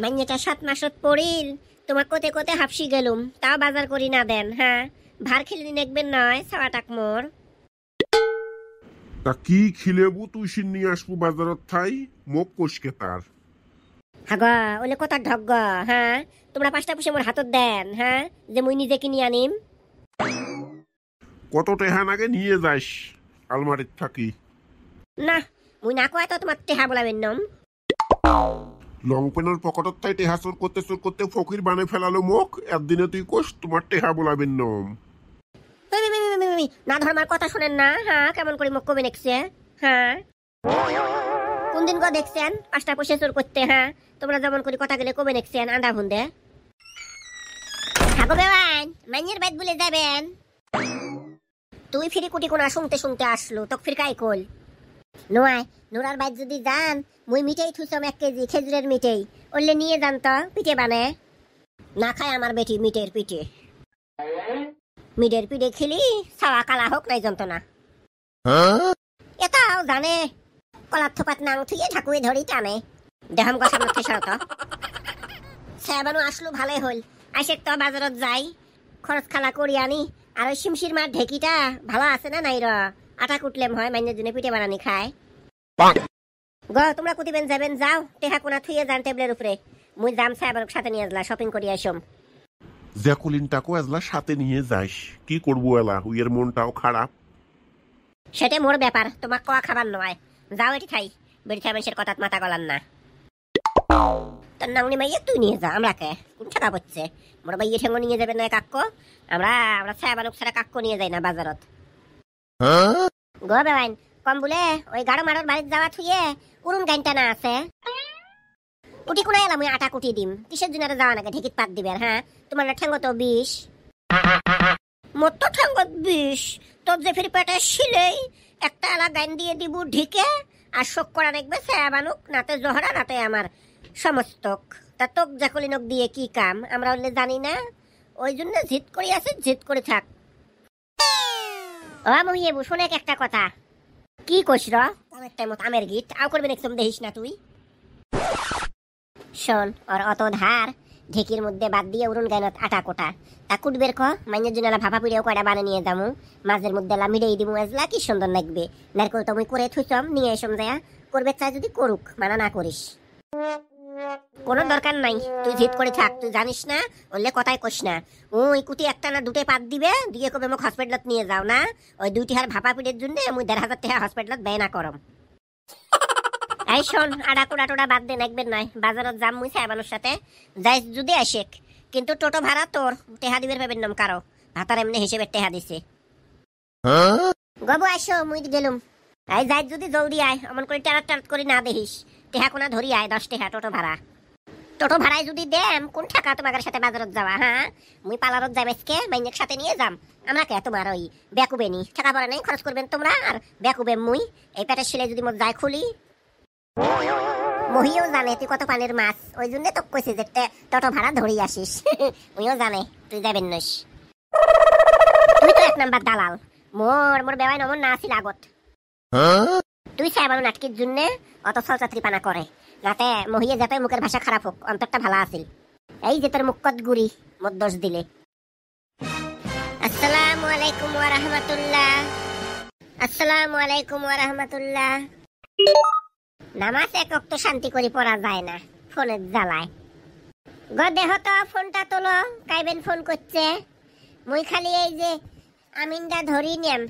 মাইনেটা 7 মাসত পড়িল তোমাক কোতে কোতে হাফসি গেলুম তাও বাজার করি না দেন হ্যাঁ ভার খেলে দেখবেন নয় সাওয়াটাক মোর তা কি খিলেবু তুই সিন নিয়ে আসবো বাজারত থাই মোক কোষকে তার হাগা ওলে কথা ঢগ হ্যাঁ তোমরা 5টা পুষে মোর হাতত দেন হ্যাঁ যে মুই নিজে কিনি আনিম কত টেহান আগে নিয়ে যাস আলমারিত থাকি না মুই না কয় তো তোমার টেহা বলাবেন নম লং পেনের পকেটত থাই টেহা চোর করতে ফকির বানে ফেলালো মোক একদিনে তুই কোষ তোমার টেহা বলাবেন নম না ধর্মার কথা শুনেন না হ্যাঁ কেমন করে মুখ কবে দেখছে হ্যাঁ কোন দিন গো দেখছেন 5টা পুষে চোর করতে হ্যাঁ তোমরা যেমন করে কথা গেলে কবে দেখছেন আন্দা ভুন্দে হাগো বেওয়ান মাইনের বাইত বলে যাবেন তুই ফিরি কুটি কোনা শুনতে শুনতে আসলো তোক ফির কাই কল নয় নোরার বাইত যদি যান মুই মিটেই থুসম 1 কেজি খেজুরের মিটেই ওলে নিয়ে যান তো পিঠে বানে না খায় আমার বেটি মিটের পিঠে মিটের পিঠে খেলি সাওয়া কালা হোক নাই যন্ত্রণা এটাও জানে কলার থোপাত নাং থুয়ে ঠাকুয়ে ধরি টানে দেহাম গা সামনে থেসাও তো সাবানু আসলো ভালোই হল আইসে তো বাজারত যাই খরচ খালা করি আনি আর ওই শিমশির মার ঢেকিটা ভালো আছে না নাই র আটা কুটলেম হয় মাইনের জন্য পিঠে বানানি খায় গ তোমরা কুতিবেন যাবেন যাও টেহা কোনা থুয়ে যান টেবিলের উপরে মুই যাম সাবানুক সাথে নিয়ে আসলা শপিং করি আসম জ্যাকুলিনটাকে আজলা সাথে নিয়ে যাস কি করবো এলা উইয়ের মনটাও খারাপ সেটা মোর ব্যাপার তোমাক কোয়া খাবার নয় যাও এটি খাই বেড়ি মানুষের কথাত মাথা গলান না তোর নামনি মাইয়ে তুই নিয়ে যা আমরা কে কোন টাকা পড়ছে মোর বাইয়ে ঠেঙ্গো নিয়ে যাবে না কাক্য আমরা সাবানুক ছাড়া কাক্য নিয়ে যাই না বাজারত গো বেওয়াইন কম বলে ওই গাড়ো মারোর বাড়িতে যাওয়া থুয়ে উড়ুন গাইনটা না আছে কুটি কোনায় এলাম আটা কুটি দিম কিসের জন্য যাওয়া নাকি ঢেকিত পাত দিবেন হ্যাঁ তোমার ঠেঙ্গো তো 20 মোর তো ঠেঙ্গত 20 তোর যে ফির পেটে শিলেই একটা আলা গাইন দিয়ে দিব ঢিকে আর শোক করা দেখবে সাবানুক নাতে জহরা নাতে আমার সমস্তক তা তোক জাকলিনক দিয়ে কি কাম আমরা বললে জানি না ওই জন্য জিদ করি আছে জিদ করে থাক ও মহিয়ে শুনে একটা কথা কি কইস র অনেকটাই মত আমের গীত আও করবেন একদম দেখিস না তুই শোন ওর অত ধার ঢেকির মধ্যে বাদ দিয়ে উড়ুন গাইনত আটা কোটা তা কুটবের ক মাইনের জন্য ভাপা পিড়েও কয়টা বানিয়ে নিয়ে যামু মাঝের মধ্যে মিড়েই দিমু এজলা কি সুন্দর লাগবে নারকল তুমি করে থুইছম নিয়ে এসম যায়া করবে চাই যদি করুক মানা না করিস কোনো দরকার নাই তুই জিদ করে থাক তুই জানিস না বললে কথাই কইস না ওই কুটি একটা না দুটে পাত দিবে দিয়ে কবে মোক হসপিটালত নিয়ে যাও না ওই 2টি হার ভাপা পিড়ের জন্য মুই 1,500 টাকা হসপিটালত ব্যয় না করম এই শোন আড়া কোড়া টোড়া বাদ দেন একবার নয় বাজারত যাম মুই সাবানুর সাথে যাই যদি আসেক কিন্তু টোটো ভাড়া তোর টেহা দিবের পাবেন নাম কারো ভাতার এমনি হিসেবে টেহা দিছে গবু আসো মুই গেলুম এই যাই যদি জলদি আয় অমন করে টারাত টারাত করে না দেখিস টেহা কোনা ধরি আয় 10 টাকা টোটো ভাড়ায় যদি দেম কোন টাকা তোমাদের সাথে বাজারত যাওয়া হ্যাঁ মুই পালারত যাই আজকে মাইনের সাথে নিয়ে যাম আমরা কে তোমার ওই বেকুবেনি টাকা পড়া নেই খরচ করবেন তোমরা আর বেকুবে মুই এই পেটের শিলে যদি মোর যাই খুলি মহিও জানে তুই কত পানির মাছ ওই জন্য তো কইছি যে টোটো ভাড়া ধরি আসিস উইও জানে তুই যাবেন নইস তুই তো 1 নাম্বার দালাল মোর বেওয়াই নমন না আছিল আগত তুই সাবানু নাটকির জন্য অত ছলচাত্রি পানা করে যাতে মহিয়ে যাতে মুখের ভাষা খারাপ হোক অন্তরটা ভালো আছিল এই যে তোর মুখত গুড়ি মোর দোষ দিলে আসসালামু আলাইকুম ওয়া রাহমাতুল্লাহ আসসালামু আলাইকুম ওয়া রাহমাতুল্লাহ নামাজ এক ওয়াক্ত শান্তি করে পড়া যায় না ফোনের জ্বালায় গো দেহ তো ফোনটা তোলো কাইবেন ফোন করছে মুই খালি এই যে আমিনদা ধরি নিয়াম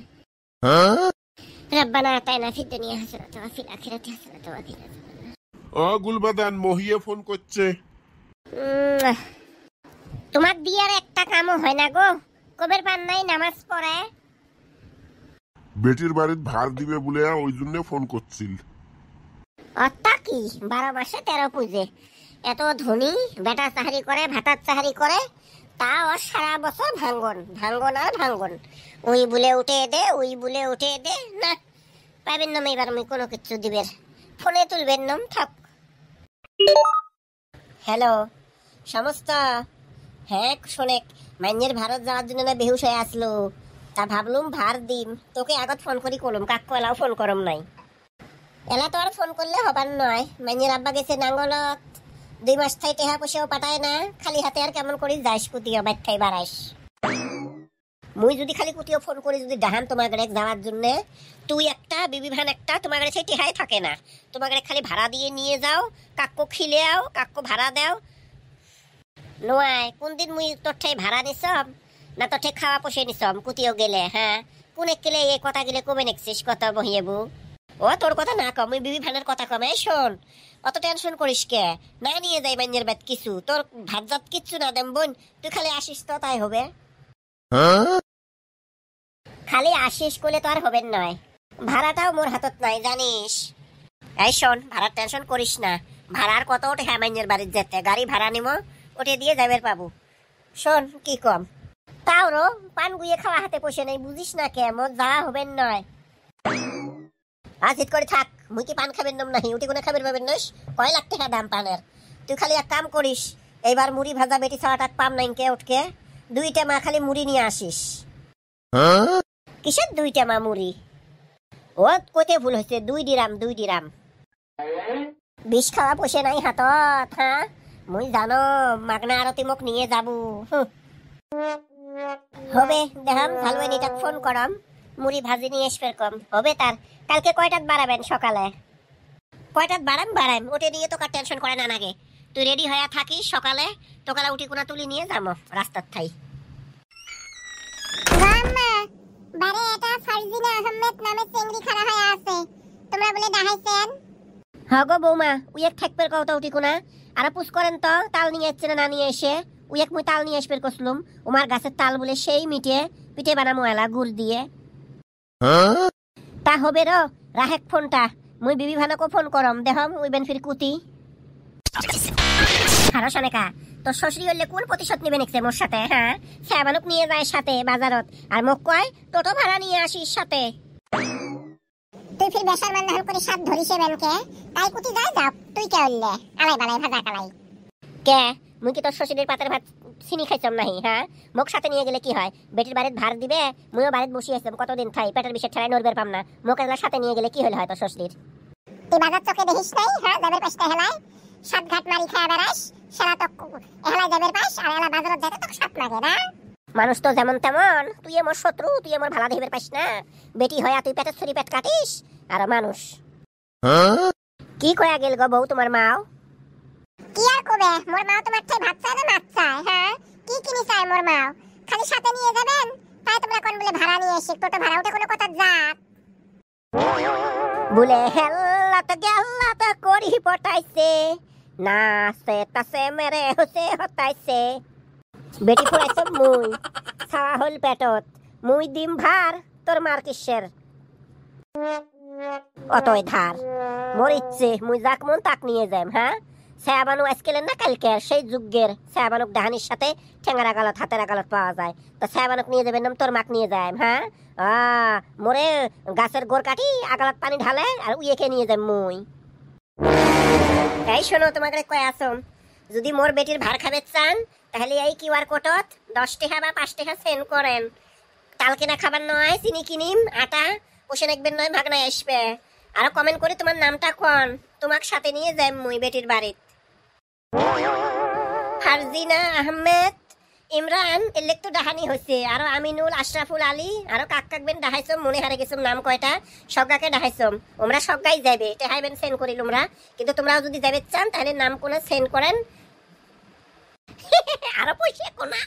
রব্বানা আতাইনা ফিদ দুনিয়া হাসানাতাও ওয়া ফিল আখিরাতি হাসানাতাও ওয়া কিনা আযাবান্নার ও গুলবাদান মহিয়ে ফোন করছে তোমার দিয়ার একটা কামও হয় না গো কবের পান নাই নামাজ পড়ে বেটির বাড়িত ভার দিবে বলে ওই জন্য ফোন করছিল অত্তা কি 12 মাসে 13 পূজে এত ধনী বেটা চাহারি করে ভাতার চাহারি করে তাও সারা বছর ভাঙ্গন আর ভাঙ্গন ওই বলে উঠে দে না পাইবেন না এবার আমি কোনো কিছু দিবের ফোনে তুলবেন নাম থাক হ্যালো সমস্ত হ্যাঁ শোনেক মাইনের ভারত যাওয়ার জন্য না বেহুশ হয়ে আসলো তা ভাবলুম ভার দিম তোকে আগত ফোন করি করলুম কাকু এলাও ফোন করম নাই এলা তো আর ফোন করলে হবার নয় মাইনের আব্বা গেছে নাঙ্গলত 2 মাস থাই টেহা পয়সাও পাঠায় না, খালি হাতে আর কেমন করিস যাইস কুতিও বাইথাই বাড়াইস। মুই যদি খালি কুতিও ফোন করি যদি ডাহান তোমার গাড়ি যাওয়ার জন্য, তুই একটা বিবি ভান একটা তোমার গাড়ি সেই টেহাই থাকে না, তোমার গাড়ি খালি ভাড়া দিয়ে নিয়ে যাও, কাক্কো খিলে আও, কাক্কো ভাড়া দাও। নোয়াই কোন দিন মুই তোর ঠাই ভাড়া নিছম না তোর ঠাই খাওয়া পোষে নিছম কুতিও গেলে? হ্যাঁ কোনে গেলে এই কথা গেলে কবে নেকছিস কথা বহিয়েবু? ও তোর কথা না কম, ওই বিবি ভানের কথা কমে। শোন অত টেনশন করিস কে, না নিয়ে যাই মাইনের বাদ কিছু, তোর ভাত জাত কিচ্ছু না দেম বোন, তুই খালি আসিস তো তাই হবে। খালি আসিস করলে তো আর হবে নয়, ভাড়াটাও মোর হাতত নাই জানিস। এই শোন ভাড়ার টেনশন করিস না, ভাড়ার কত ওঠে হ্যাঁ মাইনের বাড়ির যেতে, গাড়ি ভাড়া নিমো ওঠে দিয়ে যাবের পাবো। শোন কি কম তাও রো পান গুয়ে খাওয়া হাতে পয়সা নেই, বুঝিস না কে মোর যাওয়া হবে নয়। আজিত করে থাক, মুই কি পান খাবেন নাম নাহি, উঠি কোনে খাবেন পাবেন নইস, কয় লাখ টাকা দাম পানের। তুই খালি এক কাম করিস, এইবার মুড়ি ভাজা বেটি ছাড়া টাক পাম নাইকে উঠকে 2টা মা খালি মুড়ি নিয়ে আসিস। কিসের 2টা মা মুড়ি? ও কোতে ভুল হয়েছে, 2 ডিরাম 2 ডিরাম। বিষ খাওয়া পয়সা নাই হাতত, হ্যাঁ মুই জানো মাগনা আরতি মোক নিয়ে যাবো। হবে দেখাম ভালো এটাক ফোন করাম, মুড়ি ভাজি নিয়ে আসবে কম হবে তার। কালকে কয়টাত বাড়াবেন সকালে? কয়টাত বাড়াম ওটে নিয়ে তো কার টেনশন করে না নাগে, তুই রেডি হয়ে থাকিস, সকালে তোকালা উঠি কোনা তুলি নিয়ে যাবো রাস্তার ঠাই। বারে এটা ফারজিনা আহমেদ নামে চেংড়ি খাড়া হয়ে আছে, তোমরা বলে দেখাইছেন? হ্যাঁ গো বৌমা উইক থাকবে কত উঠি কোনা, আর পুষ করেন তো তাল নিয়ে আসছে না নিয়ে এসে, উইক মুই তাল নিয়ে আসবে কসলুম, উমার গাছের তাল বলে সেই মিটে পিঠে বানামো এলা গুড় দিয়ে। তা হবে র রাহেক ফোনটা, মুই বিবি ভানকো ফোন করম দেহম উইবেন ফির কুতি। হারো সনেকা তোর শ্বশুরি হইলে কোন প্রতিশোধ নিবে নেকছে মোর সাথে? হ্যাঁ শ্যামানুক নিয়ে যায় সাথে বাজারত, আর মোক কয় টোটো ভাড়া নিয়ে আসিস সাথে। তুই ফির বেশার মান নাহল করে সাত ধরিছে বেনকে, তাই কুতি যাই যাও, তুই কে হইলে আলাই বালাই ভাজা কালাই। কে মুই কি তোর শ্বশুরের পাতের ভাত চিনি খাইছম নাহি? হ্যাঁ মোক সাথে নিয়ে গেলে কি হয়, বেটির বাড়িতে ভাড় দিবে, মুইও বাড়িতে বসে আছি কতদিন থাই, পেটের বিষে ঠেলাই নড়বের পাম না, মোক এগুলা সাথে নিয়ে গেলে কি হইলে হয় তোর শ্বশুরের? তুই বাজার চোখে দেখিস নাই? হ্যাঁ যাবের পাশটা হেলায় সাত ঘাট মারি খায় বেড়াস, সেরা তো হেলায় যাবের পাশ আর এলা বাজারত যেতে তো সাত লাগে না। মানুষ তো যেমন তেমন, তুই আমার শত্রু, তুই আমার ভালা দেবের পাস না, বেটি হয়া তুই পেটের ছুরি পেট কাটিস আর মানুষ। কি কয়া গেল গো বউ তোমার মাও? কি আর কবে, মোর মা তোমার ঠাই ভাত চায় না মাছ চায়? হ্যাঁ কি কিনি চায় মোর মা, খালি সাথে নিয়ে যাবেন, তাই তোমরা কোন বলে ভাড়া নিয়ে এসে টোটো ভাড়া উঠে কোনো কথা যাক বলে হেল্লাত গেল্লাত করি পটাইছে, নাচে তাসে মেরে হুসে হতাইছে। বেটি ফুরাইছ মুই, ছাওয়া হল পেটত, মুই দিম ভার তোর মার কিসের অতই ধার। মোর ইচ্ছে মুই যাক মন তাক নিয়ে যাইম। হ্যাঁ ছায়াবানু আজকেলের না কালকের সেই যুগের ছায়াবানুক ডাহানির সাথে ঠেঙ্গার আগালত হাতের আগালত পাওয়া যায়, তো ছায়াবানুক নিয়ে যাবেন নাম তোর মাক নিয়ে যাইম। হ্যাঁ মোরে গাছের গোড় কাটি আগালত পানি ঢালে আর উইয়েকে নিয়ে যাইম মুই। এই শোনো তোমাকে কয় আসম, যদি মোর বেটির ভার খাবে চান তাহলে এই কিউআর কোডত 10 টাকা বা 5 টাকা সেন্ড করেন। তাল কিনা খাবার নয়, চিনি কিনিম, আটা পোষে রাখবেন নয়, ভাগনায় আসবে। আর কমেন্ট করে তোমার নামটা কোন, তোমাক সাথে নিয়ে যাইম মুই বেটির বাড়িত। ফারজিনা আহমেদ ইমরান এলেক তো ডাহানি হয়েছে, আরো আমিনুল আশরাফুল আলী আরো কাক কাকবেন ডাহাইছম, মনে হারে গেছম নাম কয়টা, সবগাকে ডাহাইছম। ওমরা সবগাই যাবে টেহাইবেন সেন্ড করিল ওমরা, কিন্তু তোমরাও যদি যাবে চান তাহলে নাম কোনা সেন্ড করেন। আরো পয়সা কোনা